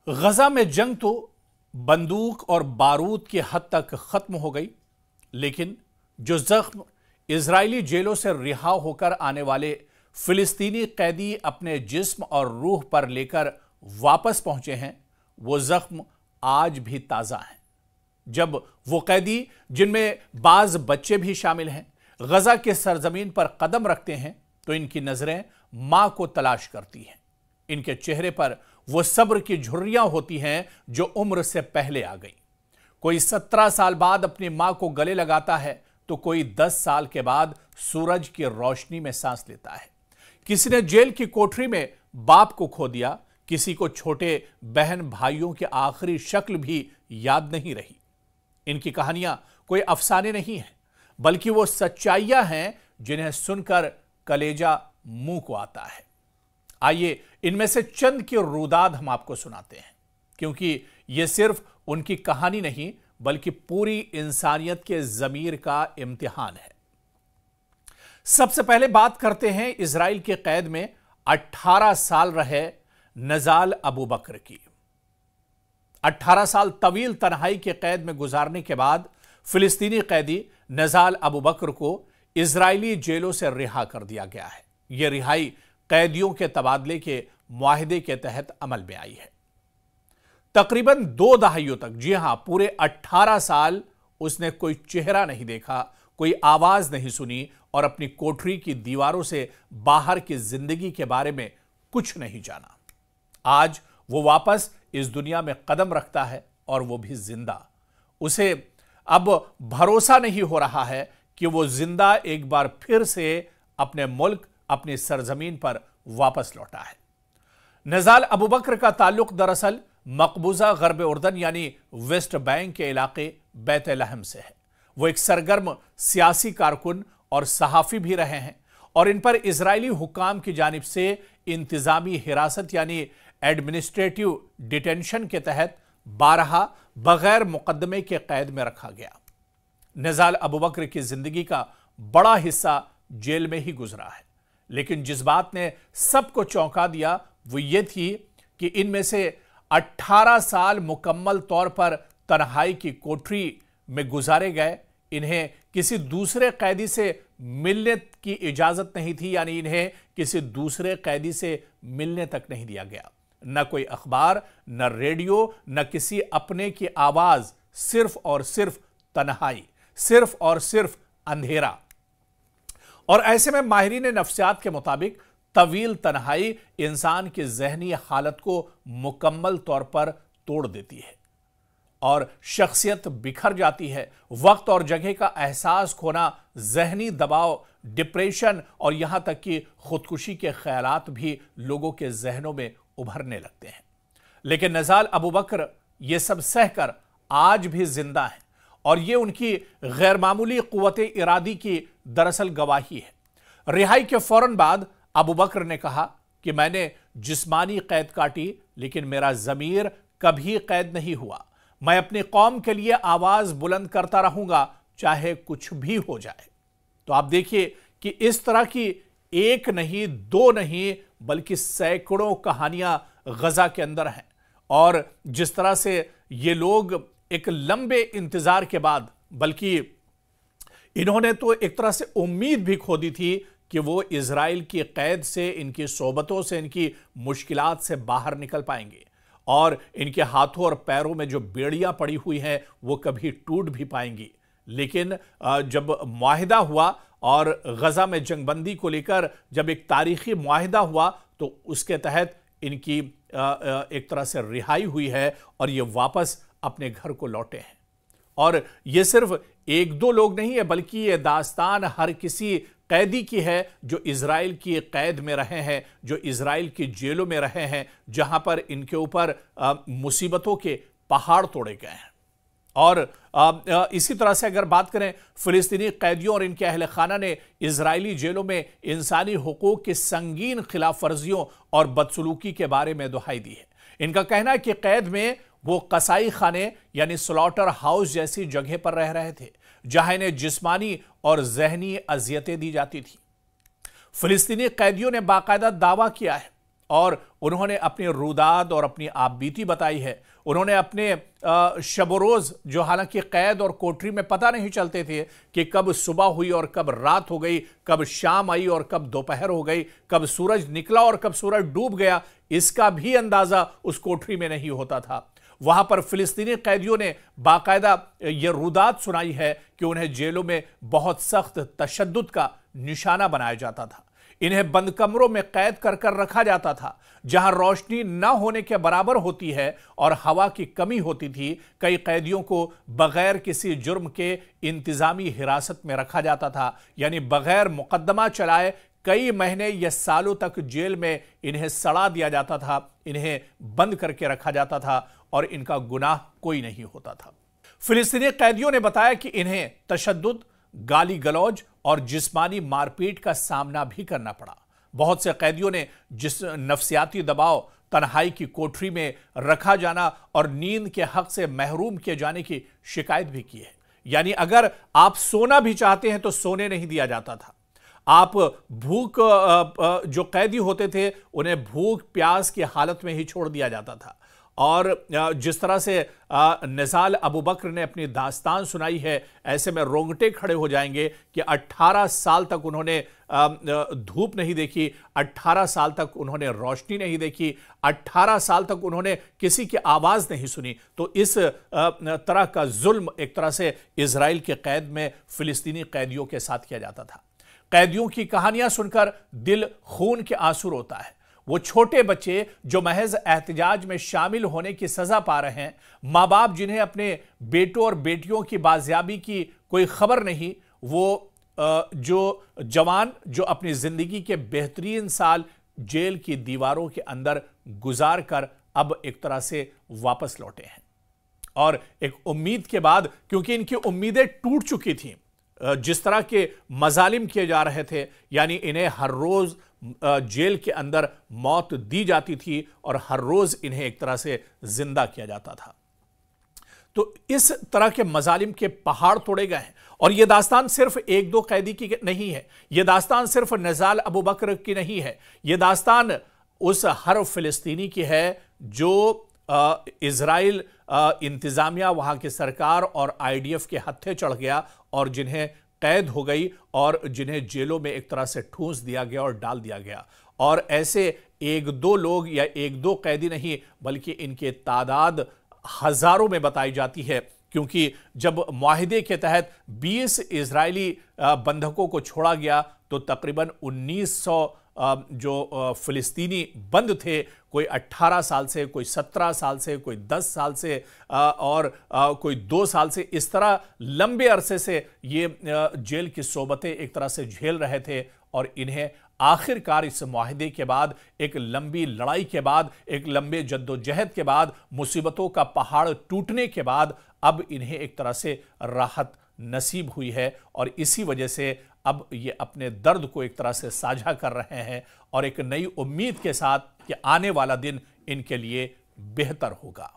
गजा में जंग तो बंदूक और बारूद की हद तक खत्म हो गई, लेकिन जो जख्म इजरायली जेलों से रिहा होकर आने वाले फिलिस्तीनी कैदी अपने जिस्म और रूह पर लेकर वापस पहुंचे हैं, वो जख्म आज भी ताजा हैं। जब वो कैदी, जिनमें बाज बच्चे भी शामिल हैं, गजा के सरजमीन पर कदम रखते हैं तो इनकी नजरें मां को तलाश करती हैं। इनके चेहरे पर वो सब्र की झुर्रियां होती हैं जो उम्र से पहले आ गई। कोई 17 साल बाद अपनी मां को गले लगाता है तो कोई 10 साल के बाद सूरज की रोशनी में सांस लेता है। किसी ने जेल की कोठरी में बाप को खो दिया, किसी को छोटे बहन भाइयों की आखिरी शक्ल भी याद नहीं रही। इनकी कहानियां कोई अफसाने नहीं हैं, बल्कि वो सच्चाइयां हैं जिन्हें सुनकर कलेजा मुंह को आता है। आइए इनमें से चंद की रुदाद हम आपको सुनाते हैं, क्योंकि यह सिर्फ उनकी कहानी नहीं बल्कि पूरी इंसानियत के ज़मीर का इम्तिहान है। सबसे पहले बात करते हैं इजराइल के कैद में 18 साल रहे नजाल अबू बकर की। 18 साल तवील तन्हाई के कैद में गुजारने के बाद फिलिस्तीनी कैदी नजाल अबू बकर को इजरायली जेलों से रिहा कर दिया गया है। यह रिहाई कैदियों के तबादले के मुआहदे के तहत अमल में आई है। तकरीबन 2 दहाइयों तक, जी हां, पूरे 18 साल उसने कोई चेहरा नहीं देखा, कोई आवाज नहीं सुनी और अपनी कोठरी की दीवारों से बाहर की जिंदगी के बारे में कुछ नहीं जाना। आज वो वापस इस दुनिया में कदम रखता है और वो भी जिंदा। उसे अब भरोसा नहीं हो रहा है कि वो जिंदा एक बार फिर से अपने मुल्क, अपनी सरजमीन पर वापस लौटा है। नजाल अबू बकर का ताल्लुक दरअसल मकबूजा गरब उर्दन यानी वेस्ट बैंक के इलाके बैत-ए-लहम से है। वो एक सरगर्म सियासी कारकुन और सहाफी भी रहे हैं और इन पर इजरायली हुकाम की जानिब से इंतजामी हिरासत यानी एडमिनिस्ट्रेटिव डिटेंशन के तहत 12 बगैर मुकदमे के कैद में रखा गया। नजाल अबू बकर की जिंदगी का बड़ा हिस्सा जेल में ही गुजरा है, लेकिन जिस बात ने सबको चौंका दिया वो ये थी कि इनमें से 18 साल मुकम्मल तौर पर तन्हाई की कोठरी में गुजारे गए। इन्हें किसी दूसरे कैदी से मिलने की इजाजत नहीं थी, यानी इन्हें किसी दूसरे कैदी से मिलने तक नहीं दिया गया। न कोई अखबार, न रेडियो, न किसी अपने की आवाज, सिर्फ और सिर्फ तन्हाई, सिर्फ और सिर्फ अंधेरा। और ऐसे में माहिरीन नफ्सियात के मुताबिक तवील तन्हाई इंसान की जहनी हालत को मुकम्मल तौर पर तोड़ देती है और शख्सियत बिखर जाती है। वक्त और जगह का एहसास खोना, जहनी दबाव, डिप्रेशन और यहां तक कि खुदकुशी के ख्यालात भी लोगों के जहनों में उभरने लगते हैं। लेकिन नजाल अबू बकर ये सब सहकर आज भी जिंदा हैं और ये उनकी गैरमामूली कुव्वत इरादी की दरअसल गवाही है। रिहाई के फौरन बाद अबू बकर ने कहा कि मैंने जिस्मानी कैद काटी, लेकिन मेरा ज़मीर कभी कैद नहीं हुआ। मैं अपनी कौम के लिए आवाज बुलंद करता रहूंगा, चाहे कुछ भी हो जाए। तो आप देखिए कि इस तरह की एक नहीं, 2 नहीं, बल्कि सैकड़ों कहानियां गजा के अंदर हैं। और जिस तरह से ये लोग एक लंबे इंतजार के बाद, बल्कि इन्होंने तो एक तरह से उम्मीद भी खो दी थी कि वो इजराइल की कैद से, इनकी सोबतों से, इनकी मुश्किलात से बाहर निकल पाएंगे और इनके हाथों और पैरों में जो बेड़ियां पड़ी हुई हैं वो कभी टूट भी पाएंगी। लेकिन जब मुआहिदा हुआ और गजा में जंगबंदी को लेकर जब एक तारीखी मुआहिदा हुआ तो उसके तहत इनकी एक तरह से रिहाई हुई है और ये वापस अपने घर को लौटे हैं। और ये सिर्फ 1-2 लोग नहीं है, बल्कि ये दास्तान हर किसी कैदी की है जो इजराइल की कैद में रहे हैं, जो इजराइल की जेलों में रहे हैं, जहां पर इनके ऊपर मुसीबतों के पहाड़ तोड़े गए हैं। और इसी तरह से अगर बात करें, फिलिस्तीनी कैदियों और इनके अहल खाना ने इजरायली जेलों में इंसानी हुकूक की संगीन खिलाफ वर्जियों और बदसलूकी के बारे में दुहाई दी है। इनका कहना है कि कैद में वो कसाई खाने यानी स्लॉटर हाउस जैसी जगह पर रह रहे थे, जहां इन्हें जिस्मानी और जहनी अजियतें दी जाती थी। फिलिस्तीनी कैदियों ने बाकायदा दावा किया है और उन्होंने अपनी रुदाद और अपनी आपबीती बताई है। उन्होंने अपने शब-ओ-रोज़, जो हालांकि कैद और कोठरी में पता नहीं चलते थे कि कब सुबह हुई और कब रात हो गई, कब शाम आई और कब दोपहर हो गई, कब सूरज निकला और कब सूरज डूब गया, इसका भी अंदाजा उस कोठरी में नहीं होता था। वहां पर फिलिस्तीनी कैदियों ने बाकायदा यह रुदात सुनाई है कि उन्हें जेलों में बहुत सख्त तशद्दुद का निशाना बनाया जाता था। इन्हें बंद कमरों में कैद कर कर रखा जाता था, जहां रोशनी न होने के बराबर होती है और हवा की कमी होती थी। कई कैदियों को बगैर किसी जुर्म के इंतजामी हिरासत में रखा जाता था, यानी बगैर मुकदमा चलाए कई महीने या सालों तक जेल में इन्हें सड़ा दिया जाता था, इन्हें बंद करके रखा जाता था और इनका गुनाह कोई नहीं होता था। फिलिस्तीनी कैदियों ने बताया कि इन्हें तशद्दुद, गाली गलौज और जिस्मानी मारपीट का सामना भी करना पड़ा। बहुत से कैदियों ने जिस नफ्सियाती दबाव, तन्हाई की कोठरी में रखा जाना और नींद के हक से महरूम किए जाने की शिकायत भी की है। यानी अगर आप सोना भी चाहते हैं तो सोने नहीं दिया जाता था। आप भूख, जो कैदी होते थे उन्हें भूख प्यास की हालत में ही छोड़ दिया जाता था। और जिस तरह से निज़ाल अबू बकर ने अपनी दास्तान सुनाई है, ऐसे में रोंगटे खड़े हो जाएंगे कि 18 साल तक उन्होंने धूप नहीं देखी, 18 साल तक उन्होंने रोशनी नहीं देखी, 18 साल तक उन्होंने किसी की आवाज़ नहीं सुनी। तो इस तरह का जुल्म एक तरह से इजराइल के कैद में फिलिस्तीनी कैदियों के साथ किया जाता था। कैदियों की कहानियां सुनकर दिल खून के आंसू रोता है। वो छोटे बच्चे जो महज एहतजाज में शामिल होने की सजा पा रहे हैं, माँ बाप जिन्हें अपने बेटों और बेटियों की बाजियाबी की कोई खबर नहीं, वो जो जवान जो अपनी जिंदगी के बेहतरीन साल जेल की दीवारों के अंदर गुजार कर अब एक तरह से वापस लौटे हैं। और एक उम्मीद के बाद, क्योंकि इनकी उम्मीदें टूट चुकी थीं, जिस तरह के मजालिम किए जा रहे थे, यानी इन्हें हर रोज जेल के अंदर मौत दी जाती थी और हर रोज इन्हें एक तरह से जिंदा किया जाता था। तो इस तरह के मजालिम के पहाड़ तोड़े गए हैं। और यह दास्तान सिर्फ एक दो कैदी की नहीं है, यह दास्तान सिर्फ निज़ाल अबू बकर की नहीं है, यह दास्तान उस हर फिलिस्तीनी की है जो इजराइल इंतजामिया, वहां की सरकार और IDF के हत्थे चढ़ गया और जिन्हें कैद हो गई और जिन्हें जेलों में एक तरह से ठूंस दिया गया और डाल दिया गया। और ऐसे एक दो लोग या एक दो कैदी नहीं, बल्कि इनकी तादाद हजारों में बताई जाती है, क्योंकि जब मुआहिदे के तहत 20 इजरायली बंधकों को छोड़ा गया तो तकरीबन 1900 जो फिलिस्तीनी बंद थे, कोई 18 साल से, कोई 17 साल से, कोई 10 साल से और कोई 2 साल से, इस तरह लंबे अरसे से ये जेल की सोबतें एक तरह से झेल रहे थे। और इन्हें आखिरकार इस मुआहिदे के बाद, एक लंबी लड़ाई के बाद, एक लंबे जद्दोजहद के बाद, मुसीबतों का पहाड़ टूटने के बाद अब इन्हें एक तरह से राहत नसीब हुई है। और इसी वजह से अब ये अपने दर्द को एक तरह से साझा कर रहे हैं और एक नई उम्मीद के साथ कि आने वाला दिन इनके लिए बेहतर होगा।